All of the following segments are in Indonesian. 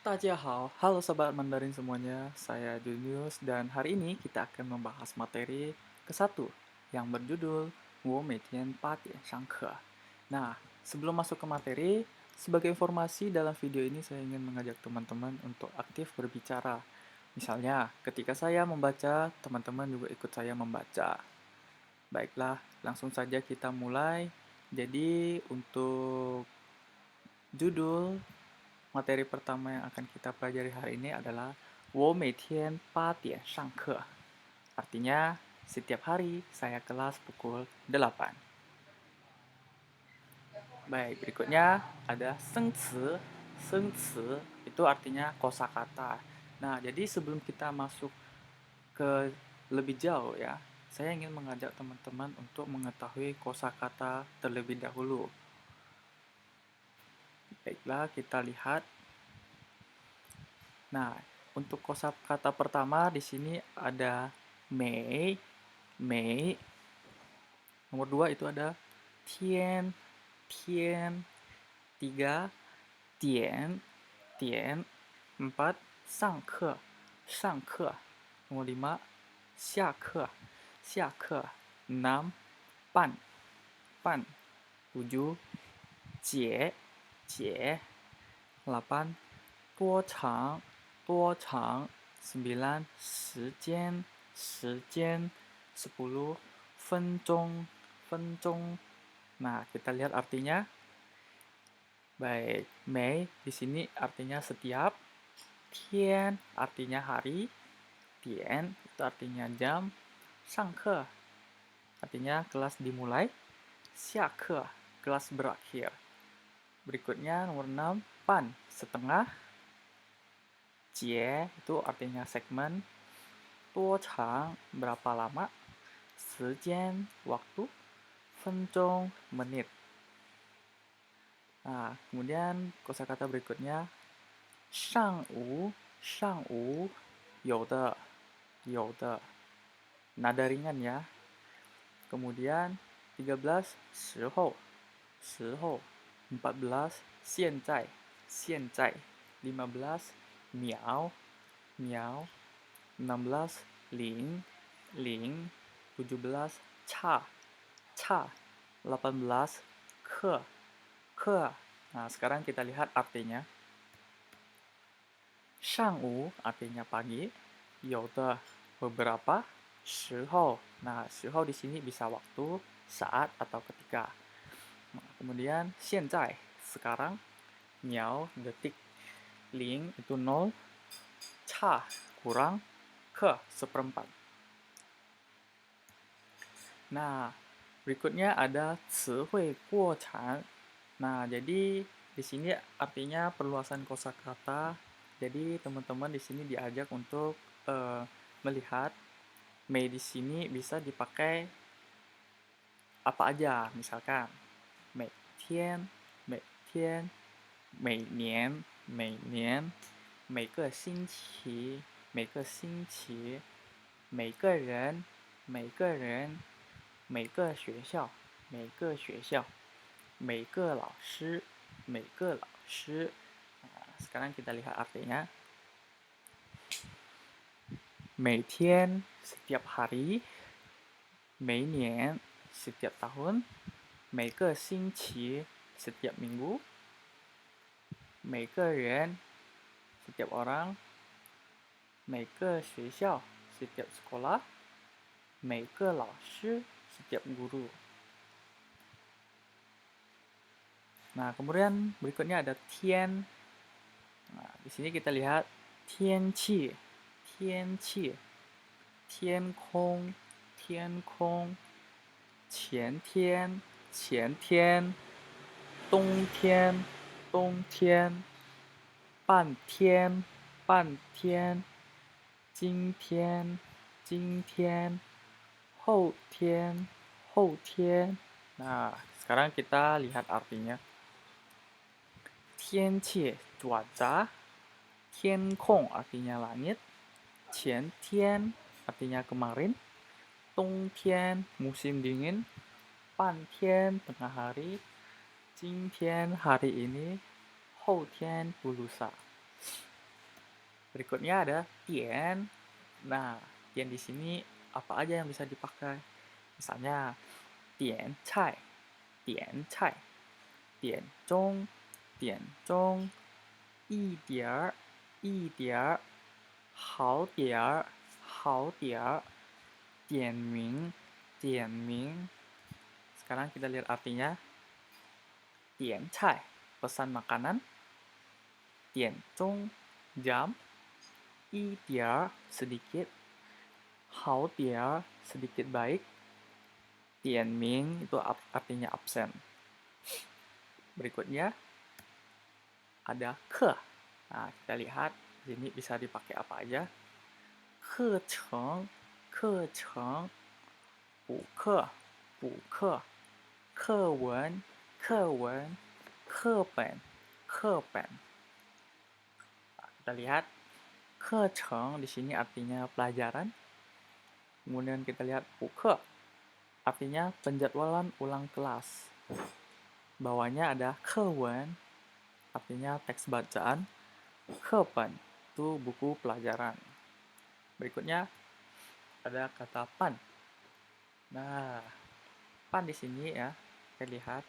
Hao, halo sobat Mandarin semuanya, saya Junius dan hari ini kita akan membahas materi ke-1 yang berjudul Wo Meitian Pa Dian Shang Ke. Nah, sebelum masuk ke materi, sebagai informasi dalam video ini saya ingin mengajak teman-teman untuk aktif berbicara. Misalnya, ketika saya membaca, teman-teman juga ikut saya membaca. Baiklah, langsung saja kita mulai. Jadi, untuk judul materi pertama yang akan kita pelajari hari ini adalah 我每天8点上课. Artinya, setiap hari saya kelas pukul 8. Baik, berikutnya ada sengci. Sengci itu artinya kosakata. Nah, jadi sebelum kita masuk ke lebih jauh ya, saya ingin mengajak teman-teman untuk mengetahui kosakata terlebih dahulu. Baiklah, kita lihat. Nah, untuk kosakata pertama di sini ada mei, mei. Nomor 2 itu ada tian, tian. 3 dian, dian. 4 sangke, sangke. Nomor 5 xiake, xiake. 6 ban, ban. 7 jie, jie. 8 多长，多长. 9 时间，时间. 10 分钟，分钟. Nah, kita lihat artinya. Baik, Mei di sini artinya setiap, Tian artinya hari, Tian itu artinya jam, Shangke artinya kelas dimulai, Xiake kelas berakhir. Berikutnya nomor 6, Pan setengah, Jie itu artinya segmen, Tuo Chang berapa lama, Sijian waktu, Fenzhong menit. Nah, kemudian kosakata berikutnya Shangwu, Shangwu, 有的，有的. Nada ringan ya. Kemudian 13 时候, 时候. 14 现在, 现在. 15 miao, miao. 16 ling, ling. 17 cha, cha. 18 ke, ke. Nah, sekarang kita lihat artinya. Shangwu artinya pagi, 有的 beberapa, 时候. Nah, 时候di sini bisa waktu, saat atau ketika. Nah, kemudian 现在 sekarang, miao detik, ling itu 0, cha kurang, ke seperempat. Nah, berikutnya ada 词汇过长. Nah, jadi di sini artinya perluasan kosakata. Jadi teman-teman di sini diajak untuk melihat mei di sini bisa dipakai apa aja. Misalkan mei tian, mei tian, mei nian, mei nian, 每个星期，每个星期，每个人，每个人，每个学校，每个学校，每个老师，每个老师. Nah, sekarang kita lihat artinya. 每天 setiap hari, 每年 setiap tahun, 每个星期 setiap minggu, 每个人 setiap orang, 每个学校 setiap sekolah, 每个老师 setiap guru. Nah, kemudian berikutnya ada tian. Nah, di sini kita lihat tianqi, tianqi, 天空, 天空, 前天, 前天, 冬天, 冬天, 半天, 半天, 今天, 今天, 后天, 后天. Nah, sekarang kita lihat artinya. 天气 cuaca, 天空 artinya langit, 前天 artinya kemarin, 冬天 musim dingin, 半天 tengah hari, 今天 hari ini, 后天 lusa. Berikutnya ada tian. Nah, tian di sini apa aja yang bisa dipakai? Misalnya tian cai, tian cai, tian zhong, tian zhong, yi dier, yi dier, hao dier, hao dier, tian ming, tian ming. Sekarang kita lihat artinya. Tian cai, pesan makanan. Tian zhong, jam. Yi dier, sedikit. Hao dier, sedikit baik. Tian ming itu artinya absen. Berikutnya ada ke. Nah, kita lihat di sini bisa dipakai apa aja. Ke cheng, ke cheng, bu ke, bu ke, ke wen, ke wen, ke pen, ke pen. Nah, kita lihat ke cheng di sini artinya pelajaran. Kemudian kita lihat bu ke artinya penjadwalan ulang kelas. Bawahnya ada ke wen artinya teks bacaan. Ke pen itu buku pelajaran. Berikutnya ada kata pan. Nah, pan di sini ya, kita lihat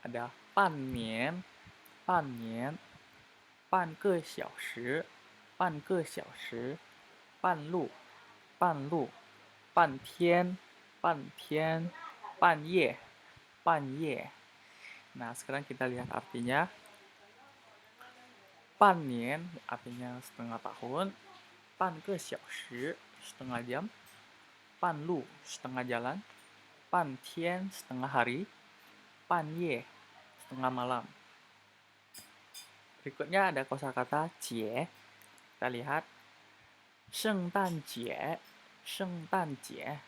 ada pan nian, pan nian, pan ke xiao shi, pan ke xiao shi, pan lu, pan lu, pan tian, pan tian, pan ye, pan ye. Nah, sekarang kita lihat artinya. Pan nian artinya setengah tahun, pan ke xiao shi setengah jam, pan lu setengah jalan, pan tian setengah hari, pan ye setengah malam. Berikutnya ada kosakata jie. Kita lihat Sheng Dan Jie, Sheng Dan Jie,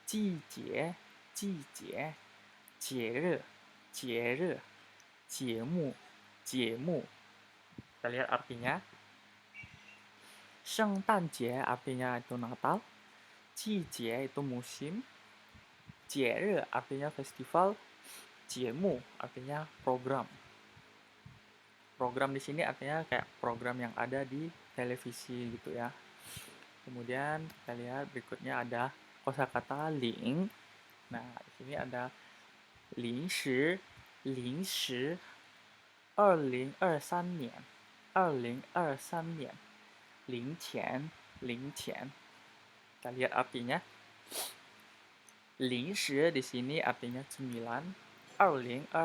Ji Jie, Ji Jie, Jie Re, Jie Re, Jie Mu, Jie Mu. Kita lihat artinya. Sheng Dan Jie artinya itu Natal, Ji Jie itu musim, Jie Re artinya festival, Jie Mu artinya program. Program di sini artinya kayak program yang ada di televisi gitu ya. Kemudian kita lihat berikutnya ada kosakata ling. Nah, di sini ada ling shi, ling shi, 2023年, 2023年, ling qian, ling qian. Kita lihat artinya. Ling shi di sini artinya 9. 2023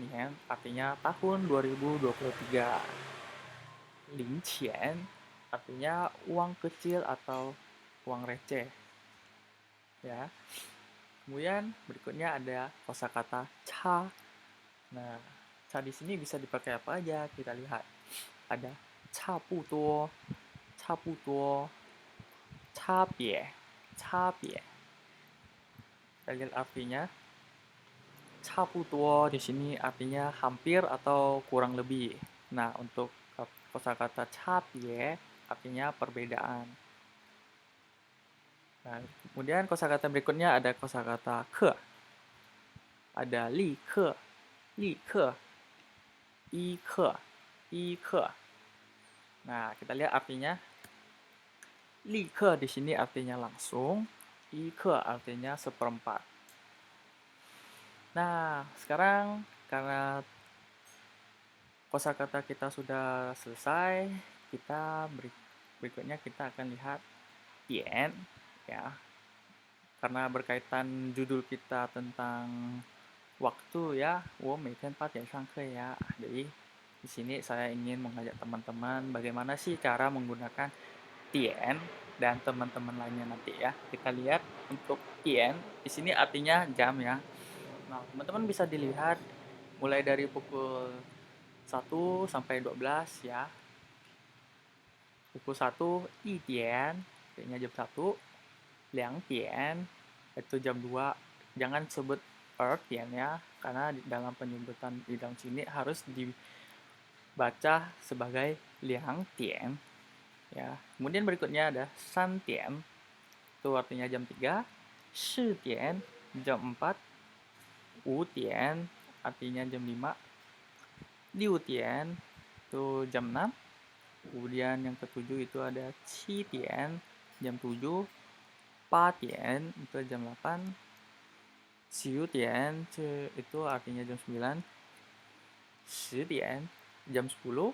年artinya tahun 2023. Ling qian artinya uang kecil atau uang receh. Ya. Kemudian berikutnya ada kosakata ca. Nah, ca di sini bisa dipakai apa aja? Kita lihat. Ada ca bu duo, ca bu duo, ca bie, ca bie. Kita lihat artinya. Ca bu duo di sini artinya hampir atau kurang lebih. Nah, untuk kosakata ca bie artinya perbedaan. Nah, kemudian kosakata berikutnya ada kosakata ke. Ada li ke, li ke, i ke, i ke. Nah, kita lihat artinya. Li ke di sini artinya langsung, i ke artinya seperempat. Nah, sekarang karena kosakata kita sudah selesai, berikutnya kita akan lihat tian ya. Karena berkaitan judul kita tentang waktu ya, 我每天8点上课 ya. Jadi di sini saya ingin mengajak teman-teman bagaimana sih cara menggunakan tian dan teman-teman lainnya nanti ya. Kita lihat untuk tian di sini artinya jam ya. Nah, teman-teman bisa dilihat mulai dari pukul 1 sampai 12 ya. Pukul 1 i tian, artinya jam 1. Liang tian itu jam 2. Jangan sebut tian ya, karena dalam penyebutan di dalam sini harus dibaca sebagai liang tian ya. Kemudian berikutnya ada san tian, itu artinya jam 3. Shi tian jam 4. Wu tian artinya jam 5. Liu tian itu jam 6. Kemudian yang ketujuh itu ada 7 jam 7, 8 itu jam 8, 9 itu artinya jam 9, 10 jam 10,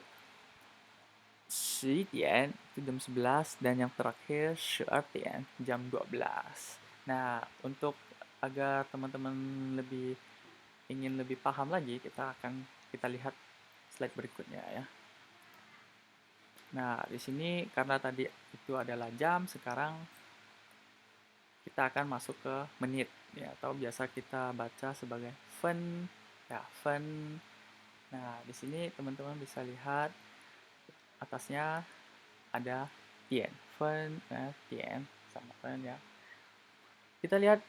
11 itu jam 11, dan yang terakhir 12 jam 12. Nah, untuk agar teman-teman ingin lebih paham lagi, kita lihat slide berikutnya ya. Nah, di sini karena tadi itu adalah jam, sekarang kita akan masuk ke menit ya, atau biasa kita baca sebagai fen ya, fen. Nah, di sini teman-teman bisa lihat atasnya ada tian, fen, tian sama fen ya. Kita lihat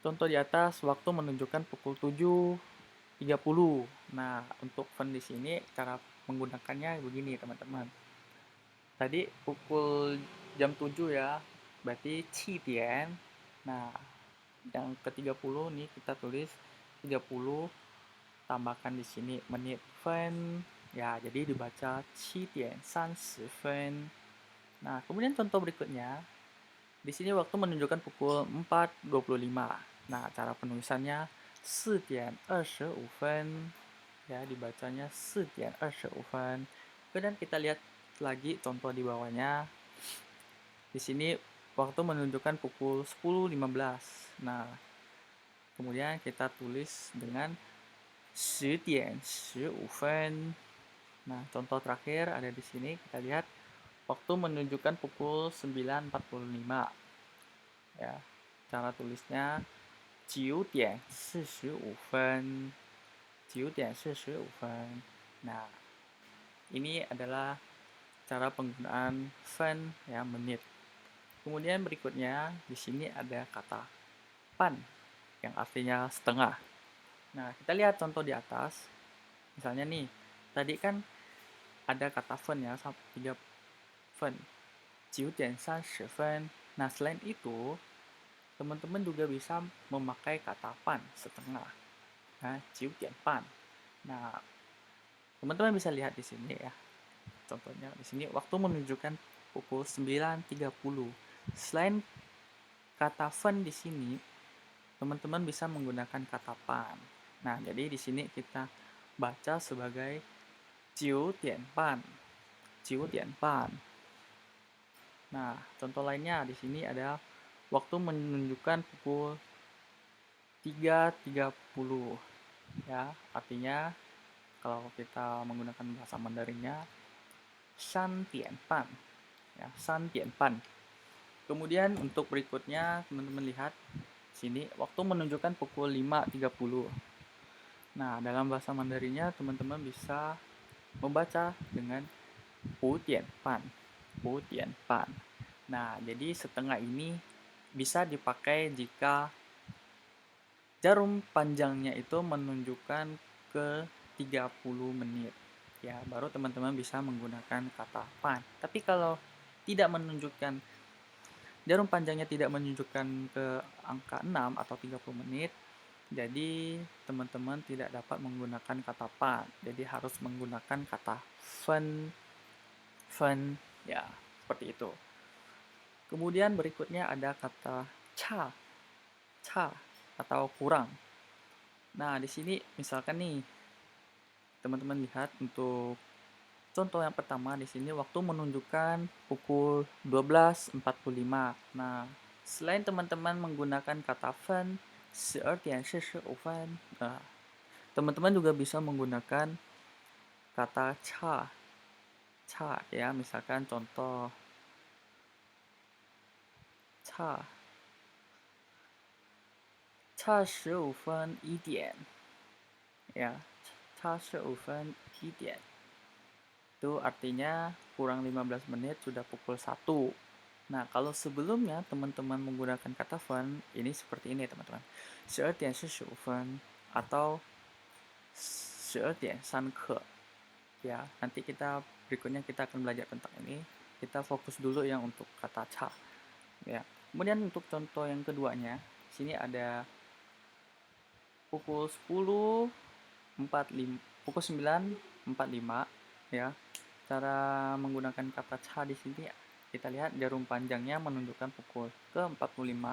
contoh di atas, waktu menunjukkan pukul 7.30. Nah, untuk fen di sini cara menggunakannya begini, teman-teman. Tadi pukul jam 7 ya, berarti 7 Nah, yang ke-30 nih kita tulis 30, tambahkan di sini menit fen. Ya, jadi dibaca 7:30. Nah, kemudian contoh berikutnya, di sini waktu menunjukkan pukul 4.25. Nah, cara penulisannya 4:25. Ya, dibacanya 4:25. Kemudian kita lihat lagi contoh di bawahnya. Di sini waktu menunjukkan pukul 10.15. Nah, kemudian kita tulis dengan 10:15. Nah, contoh terakhir ada di sini, kita lihat waktu menunjukkan pukul 9.45. Ya, cara tulisnya 9:45. 9:45. Nah, ini adalah cara penggunaan fen ya, menit. Kemudian berikutnya di sini ada kata pan yang artinya setengah. Nah, kita lihat contoh di atas. Misalnya nih, tadi kan ada kata fen ya, 3 fen. 9:30. Nah, selain itu, teman-teman juga bisa memakai kata pan, setengah. Nah, 9:30. Nah, teman-teman bisa lihat di sini ya. Contohnya di sini waktu menunjukkan pukul 9.30. Selain kata fen di sini, teman-teman bisa menggunakan kata pan. Nah, jadi di sini kita baca sebagai 9:30. 9:30. Nah, contoh lainnya di sini ada waktu menunjukkan pukul 3.30 ya. Artinya kalau kita menggunakan bahasa Mandarinnya 3:30 ya, 3:30. Kemudian untuk berikutnya teman-teman lihat sini waktu menunjukkan pukul 5.30. Nah, dalam bahasa Mandarinnya teman-teman bisa membaca dengan 5:30. 5:30. Nah, jadi setengah ini bisa dipakai jika jarum panjangnya itu menunjukkan ke 30 menit. Ya, baru teman-teman bisa menggunakan kata pan. Tapi kalau tidak menunjukkan, jarum panjangnya tidak menunjukkan ke angka 6 atau 30 menit, jadi teman-teman tidak dapat menggunakan kata pan. Jadi harus menggunakan kata fen, fen, ya, seperti itu. Kemudian berikutnya ada kata cha, cha atau kurang. Nah, di sini misalkan nih, teman-teman lihat untuk contoh yang pertama di sini waktu menunjukkan pukul 12.45. Nah, selain teman-teman menggunakan kata fen, 12:45, nah, teman-teman juga bisa menggunakan kata cha, cha ya, misalkan contoh cha, 差15分1点 ya, 差15分1点 itu artinya kurang 15 menit sudah pukul 1. Nah, kalau sebelumnya teman-teman menggunakan kata fen, ini seperti ini teman-teman. 12:15 atau 12:3 ya. Nanti berikutnya kita akan belajar tentang ini. Kita fokus dulu yang untuk kata cha ya. Kemudian untuk contoh yang keduanya, sini ada pukul 10.45, pukul 9.45 ya. Cara menggunakan kata ca di sini kita lihat jarum panjangnya menunjukkan pukul ke-45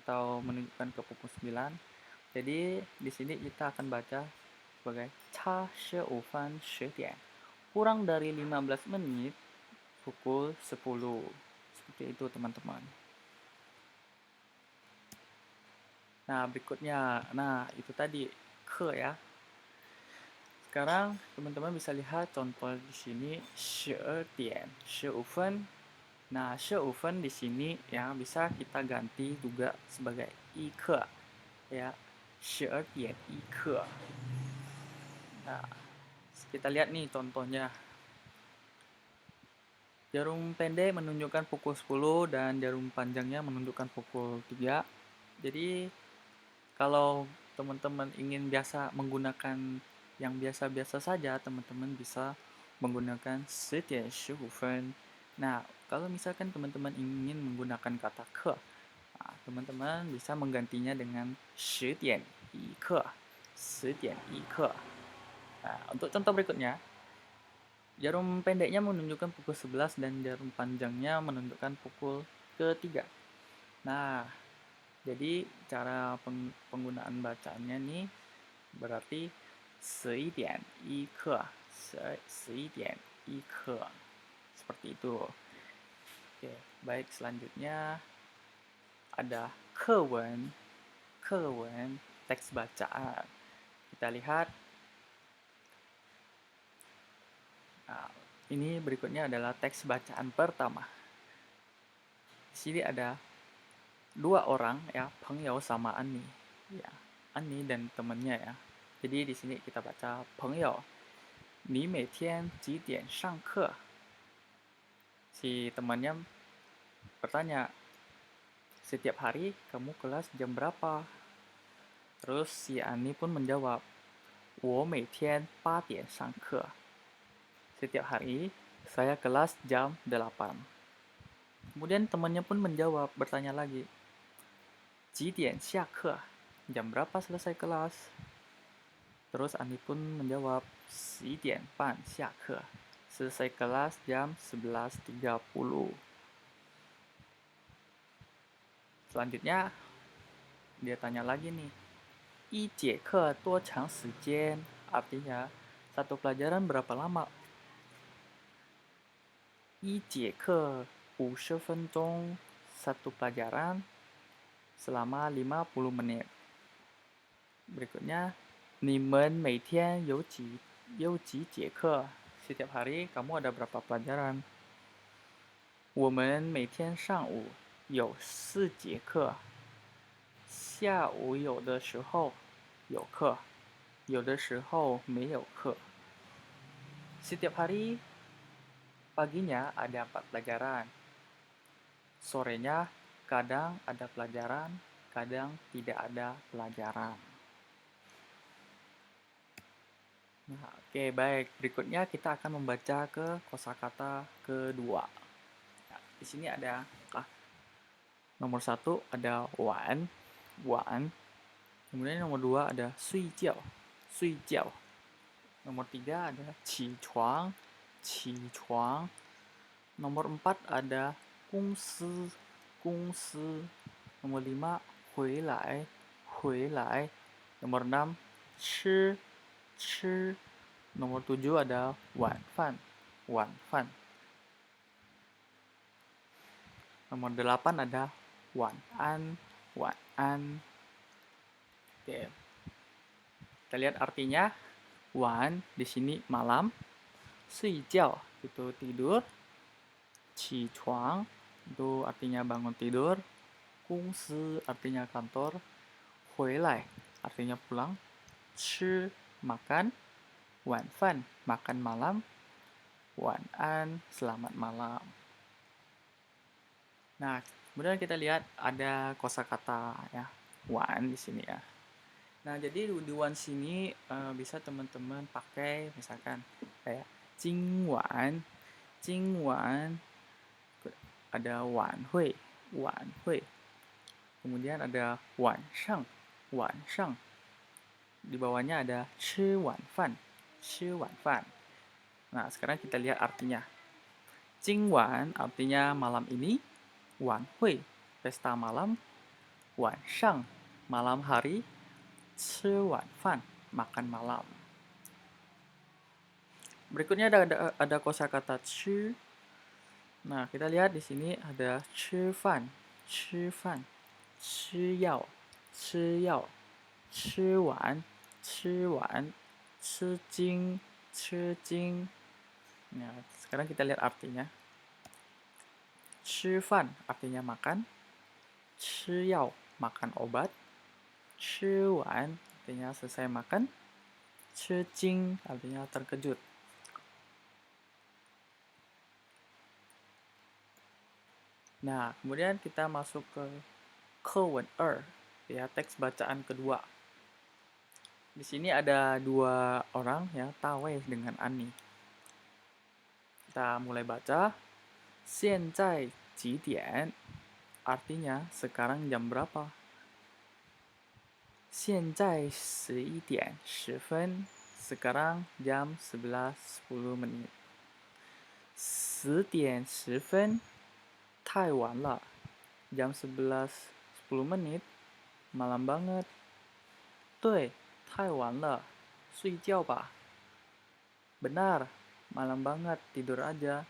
atau menunjukkan ke pukul 9. Jadi di sini kita akan baca sebagai ca shi wu fan shi dian. Kurang dari 15 menit pukul 10. Seperti itu teman-teman. Nah, berikutnya. Nah, itu tadi ke ya. Sekarang teman-teman bisa lihat contoh di sini 12点15分. Nah, 15分di sini ya bisa kita ganti juga sebagai 一刻 ya. 12点一刻. Nah, kita lihat nih contohnya. Jarum pendek menunjukkan pukul 10 dan jarum panjangnya menunjukkan pukul 3. Jadi, kalau teman-teman ingin biasa menggunakan yang biasa-biasa saja, teman-teman bisa menggunakan 10点15分. Nah, kalau misalkan teman-teman ingin menggunakan kata ke, nah, teman-teman bisa menggantinya dengan 10点一刻. 10点一刻. Nah, untuk contoh berikutnya, jarum pendeknya menunjukkan pukul 11 dan jarum panjangnya menunjukkan pukul ke-3. Nah, jadi cara penggunaan bacaannya nih berarti 11点一刻, 11点一刻. Seperti itu. Oke, baik, selanjutnya ada kewen, teks bacaan. Kita lihat. Nah, ini berikutnya adalah teks bacaan pertama. Di sini ada dua orang ya, pengyou sama Annie. Ya, Annie dan temannya ya. Jadi di sini kita baca pengyou, 你每天几点上课? Si temannya bertanya, setiap hari kamu kelas jam berapa? Terus si Annie pun menjawab, 我每天8点上课. Setiap hari saya kelas jam 8. Kemudian temannya pun menjawab, bertanya lagi, 几点下课? Jam berapa selesai kelas? Terus Annie pun menjawab, 11点半下课. Selesai kelas jam 11.30. Selanjutnya, dia tanya lagi nih, 一节课多长时间? Artinya, satu pelajaran berapa lama? 一节课50分钟. Satu pelajaran selama 50 menit. Berikutnya, 你们每天有几节课? Setiap hari kamu ada berapa pelajaran? 我们每天上午有4节课. 下午有的时候有课, 有的时候没有课. Setiap hari paginya ada 4 pelajaran. Sorenya kadang ada pelajaran, kadang tidak ada pelajaran. Nah, oke, baik. Berikutnya kita akan membaca ke kosakata kedua. Nah, di sini ada nomor 1 ada wan, wan. Kemudian nomor 2 ada sui jiao, sui jiao. Nomor 3 ada qi chuang, qi chuang. Nomor 4 ada gong si, gong si. Nomor 5 hui lai, hui lai. Nomor 6 chi, chi. Nomor 7 ada wan fan, wan fan. Nomor 8 ada wan an, wan an. Oke. Kita lihat artinya. Wan di sini malam, sui jiao itu tidur, qi chuang itu artinya bangun tidur, gong si artinya kantor, hui lai artinya pulang, chi makan, wan fan makan malam, wan an selamat malam. Nah, kemudian kita lihat ada kosakata ya, wan di sini ya. Nah, jadi di wan sini bisa teman-teman pakai misalkan kayak jingwan, jingwan, ada wan hui, wan hui. Kemudian ada wan shang, wan shang. Di bawahnya ada chi wan fan, chi wan fan. Nah, sekarang kita lihat artinya. Jingwan artinya malam ini, wan hui pesta malam, wan shang malam hari, ci wan fan makan malam. Berikutnya ada kosakata ci. Nah, kita lihat di sini ada ci fan, ci fan, ci yao, ci yao, ci wan, ci wan, ci jing, ci jing. Nah, sekarang kita lihat artinya. Ci fan artinya makan, ci yao makan obat, ci wan artinya selesai makan, ci jing artinya terkejut. Nah, kemudian kita masuk ke kewen ya, teks bacaan kedua. Di sini ada dua orang ya, Tawei dengan Ani. Kita mulai baca. 现在几点? Artinya sekarang jam berapa? 现在11点10分. Sekarang jam 11.10 menit. 10点10分太晚了. Jam 11.10 menit malam banget. 对，太晚了，睡觉吧. Benar, malam banget, tidur aja.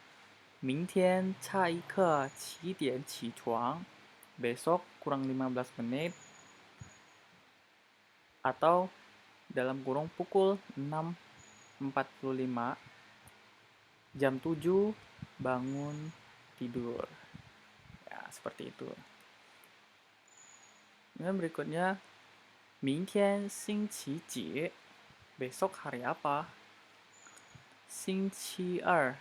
明天差一刻7点起床. Besok kurang 15 menit. Atau dalam kurung pukul 6.45. Jam 7 bangun tidur. Ya, seperti itu. Dan berikutnya, 明天星期几? Besok hari apa? 星期二.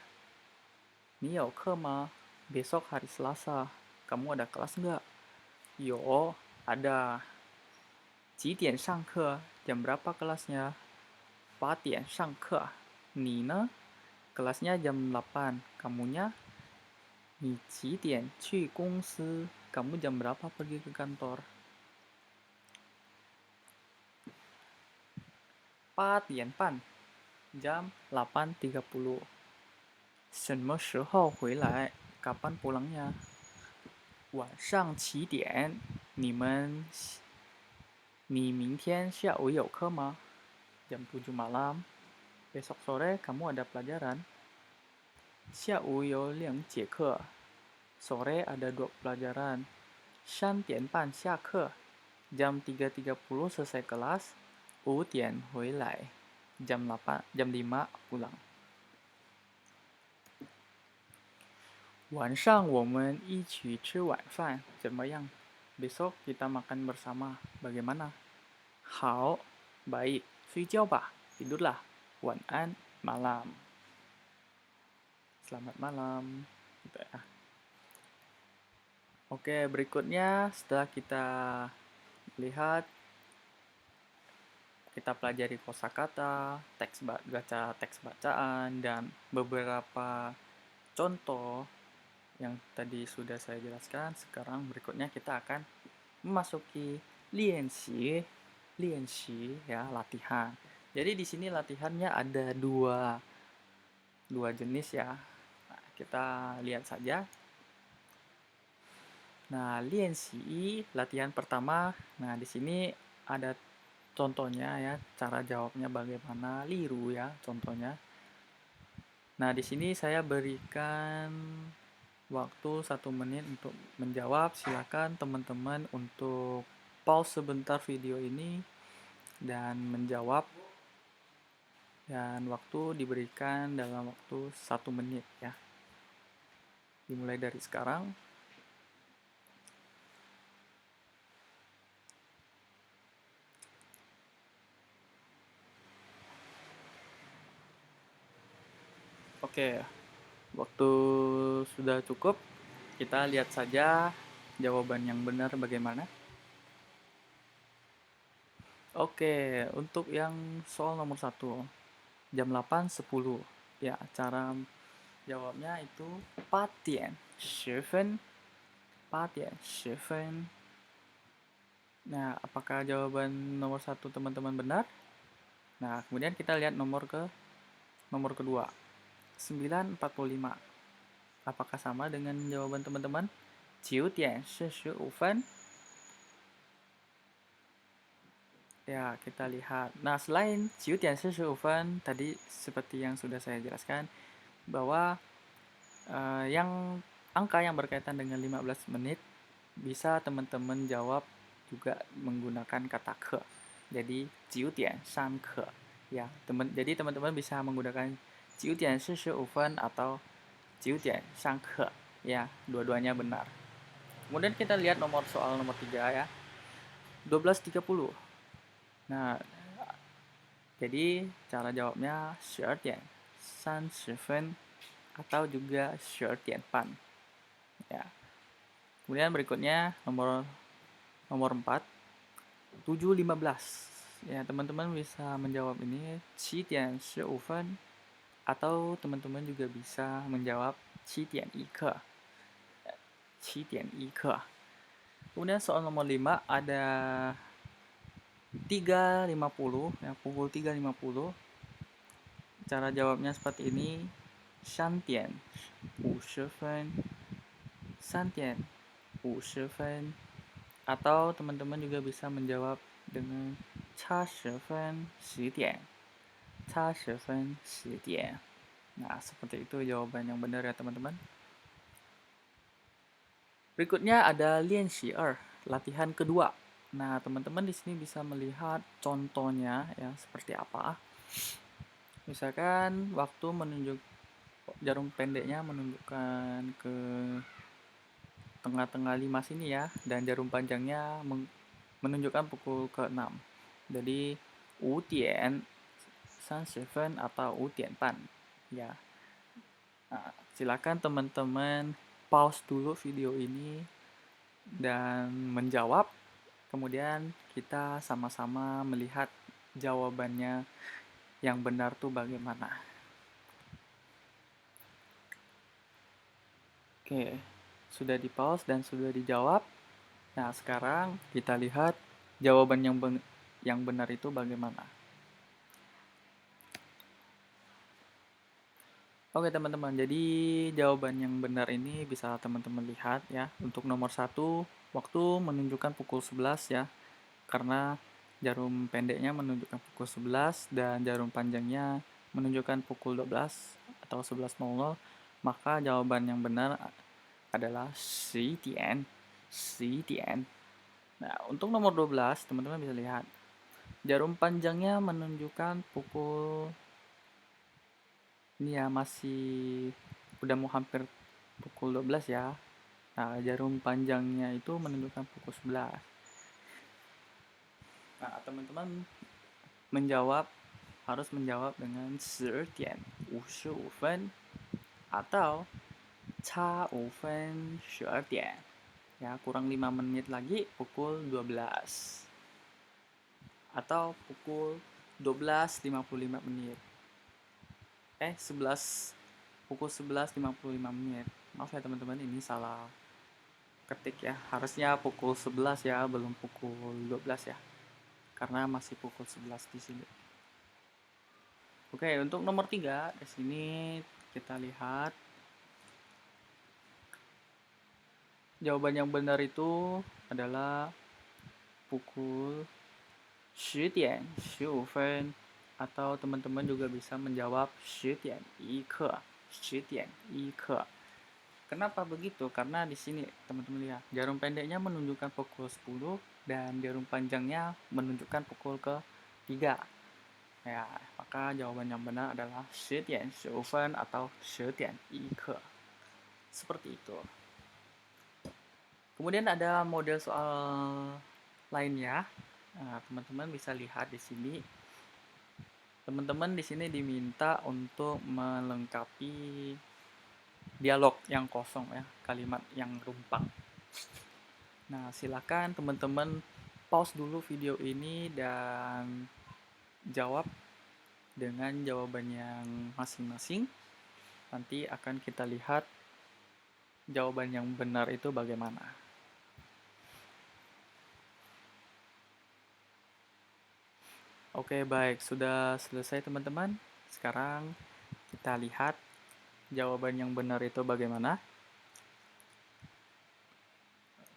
你有课吗? Besok hari Selasa. Kamu ada kelas nggak? 有, ada. 几点上课? Jam berapa kelasnya? 8点上课. 你呢? Kelasnya jam 8. Kamunya? 你几点去公司? Kamu jam berapa pergi ke kantor? 8点半. Jam 8.30. 什么时候回来? Kapan pulangnya? 晚上7点. 你明天下午有课吗? Jam 7 malam. Besok sore kamu ada pelajaran? 下午有2节课. Sore ada 2 pelajaran. 3点半下课. Jam 3.30 selesai kelas. 5点回来. Jam 5 pulang. 晚上我们一起吃晚饭，怎么样? Besok kita makan bersama. Bagaimana? 好, baik. 睡觉吧, tidurlah. 晚安, malam. Selamat malam. Gitu ya. Oke, berikutnya setelah kita lihat, kita pelajari kosakata, teks bacaan, dan beberapa contoh yang tadi sudah saya jelaskan. Sekarang berikutnya kita akan memasuki lianxi ya, latihan. Jadi di sini latihannya ada dua jenis ya. Nah, kita lihat saja. Nah, lianxi latihan pertama. Nah, di sini ada contohnya ya, cara jawabnya bagaimana, liru ya contohnya. Nah, di sini saya berikan waktu 1 menit untuk menjawab. Silakan teman-teman untuk pause sebentar video ini dan menjawab. Dan waktu diberikan dalam waktu 1 menit ya. Dimulai dari sekarang. Oke, waktu sudah cukup. Kita lihat saja jawaban yang benar bagaimana. Oke, untuk yang soal nomor 1, jam 8.10. Ya, cara jawabnya itu 8点10分. 8点10分. Nah, apakah jawaban nomor 1 teman-teman benar? Nah, kemudian kita lihat nomor kedua. 9.45. Apakah sama dengan jawaban teman-teman? 9点45分. Ya, kita lihat. Nah, selain 9点45分, tadi seperti yang sudah saya jelaskan, bahwa yang angka yang berkaitan dengan 15 menit bisa teman-teman jawab juga menggunakan kata ke. Jadi 9点3刻. Ya, jadi teman-teman bisa menggunakan 9点45分atau 9点3刻. Ya, dua-duanya benar. Kemudian kita lihat soal nomor 3 ya. 12.30. Nah, jadi cara jawabnya 12点30分atau juga 12点半. Ya. Kemudian berikutnya nomor nomor 4, 7.15. Ya, teman-teman bisa menjawab ini 7.15分atau teman-teman juga bisa menjawab 7.1刻. 7.1刻. Kemudian soal nomor 5 ada 3.50 ya, pukul 3.50. Cara jawabnya seperti ini. 3.50分 3.50分 atau teman-teman juga bisa menjawab dengan 差10分10点 差10分10点. Nah, seperti itu jawaban yang benar ya teman-teman. Berikutnya ada lianxi latihan kedua. Nah, teman-teman di sini bisa melihat contohnya ya seperti apa. Misalkan waktu menunjuk jarum pendeknya menunjukkan ke tengah-tengah 5 sini ya, dan jarum panjangnya menunjukkan pukul ke-6. Jadi 5.30分 atau 5.半. Ya. Nah, silakan teman-teman pause dulu video ini dan menjawab. Kemudian kita sama-sama melihat jawabannya yang benar tuh bagaimana. Oke, sudah di pause dan sudah dijawab. Nah, sekarang kita lihat jawaban yang benar itu bagaimana. Oke teman-teman, jadi jawaban yang benar ini bisa teman-teman lihat ya. Untuk nomor 1, waktu menunjukkan pukul 11 ya. Karena jarum pendeknya menunjukkan pukul 11 dan jarum panjangnya menunjukkan pukul 12 atau 11.00, maka jawaban yang benar adalah 11 11. Nah, untuk nomor 12, teman-teman bisa lihat. Jarum panjangnya menunjukkan pukul, ini ya masih udah mau hampir pukul 12 ya. Nah, jarum panjangnya itu menunjukkan pukul 11. Nah, teman-teman harus menjawab dengan 10.55分 atau 差5分12点. Ya, kurang 5 menit lagi pukul 12. Atau pukul 12.55 menit. 11 pukul 11.55 menit. Maaf ya teman-teman, ini salah ketik ya. Harusnya pukul 11 ya, belum pukul 12 ya. Karena masih pukul 11 di sini. Oke, untuk nomor 3 di sini kita lihat jawaban yang benar itu adalah pukul 10.15分 atau teman-teman juga bisa menjawab 10.1刻. 10.1刻. Kenapa begitu? Karena di sini teman-teman lihat, jarum pendeknya menunjukkan pukul 10 dan jarum panjangnya menunjukkan pukul ke-3. Ya, maka jawaban yang benar adalah 10.15分 atau 10.1刻. Seperti itu. Kemudian ada model soal lainnya. Nah, teman-teman bisa lihat di sini. Teman-teman di sini diminta untuk melengkapi dialog yang kosong ya, kalimat yang rumpang. Nah, silakan teman-teman pause dulu video ini dan jawab dengan jawaban yang masing-masing. Nanti akan kita lihat jawaban yang benar itu bagaimana. Oke, baik. Sudah selesai teman-teman. Sekarang kita lihat Jawaban yang benar itu bagaimana?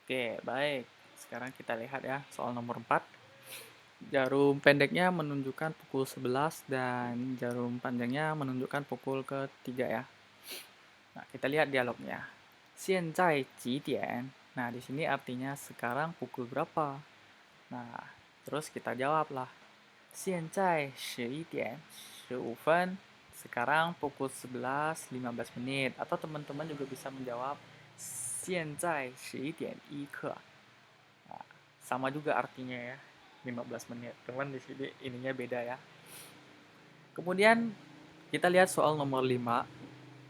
Oke, baik. Sekarang kita lihat ya, soal nomor 4. Jarum pendeknya menunjukkan pukul 11 dan jarum panjangnya menunjukkan pukul ketiga ya. Nah, kita lihat dialognya. 现在几点? Nah, di sini artinya sekarang pukul berapa? Nah, terus kita jawablah. 现在11点15分. Sekarang pukul 11.15 menit. Atau teman-teman juga bisa menjawab 现在11点1刻. Nah, sama juga artinya ya, 15 menit. Cuman di sini ininya beda ya. Kemudian kita lihat soal nomor 5.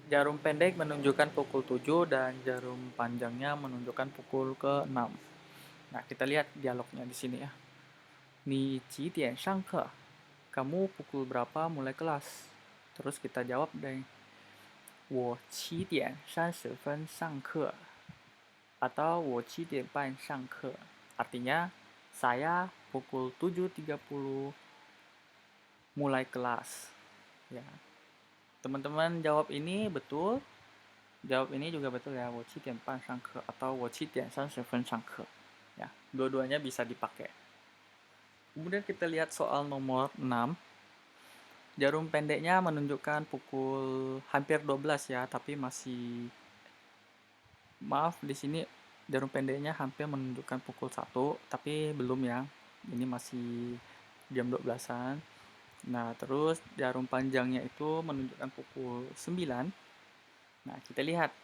Jarum pendek menunjukkan pukul 7 dan jarum panjangnya menunjukkan pukul ke-6. Nah, kita lihat dialognya di sini ya. Ni ji dian shang ke? Kamu pukul berapa mulai kelas? Terus kita jawab deh. 我7点30分上课 atau 我7点半上课. Artinya saya pukul 7.30 mulai kelas. Ya. Teman-teman jawab ini betul. Jawab ini juga betul ya. 我7点半上课 atau 我7点30分上课. Ya, dua-duanya bisa dipakai. Kemudian kita lihat soal nomor 6. Jarum pendeknya menunjukkan pukul hampir 12 ya, tapi masih maaf di sini jarum pendeknya hampir menunjukkan pukul 1, tapi belum ya. Ini masih jam 12-an. Nah, terus jarum panjangnya itu menunjukkan pukul 9. Nah, kita lihat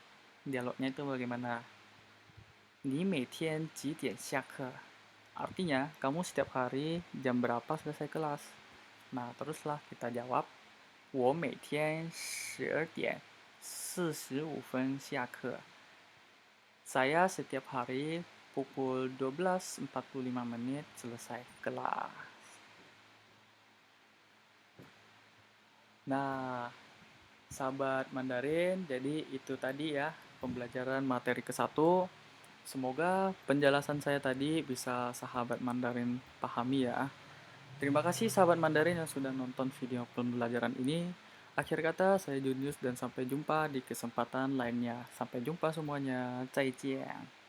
dialognya itu bagaimana. Ni mei tian ji dian xia ke? Artinya, kamu setiap hari jam berapa selesai kelas? Nah, teruslah kita jawab. 我每天12点45分下课. Saya setiap hari pukul 12.45 menit selesai kelas. Nah, sahabat Mandarin, jadi itu tadi ya pembelajaran materi ke-1. Semoga penjelasan saya tadi bisa sahabat Mandarin pahami ya. Terima kasih sahabat Mandarin yang sudah nonton video pembelajaran ini. Akhir kata, saya Junius dan sampai jumpa di kesempatan lainnya. Sampai jumpa semuanya. 再见.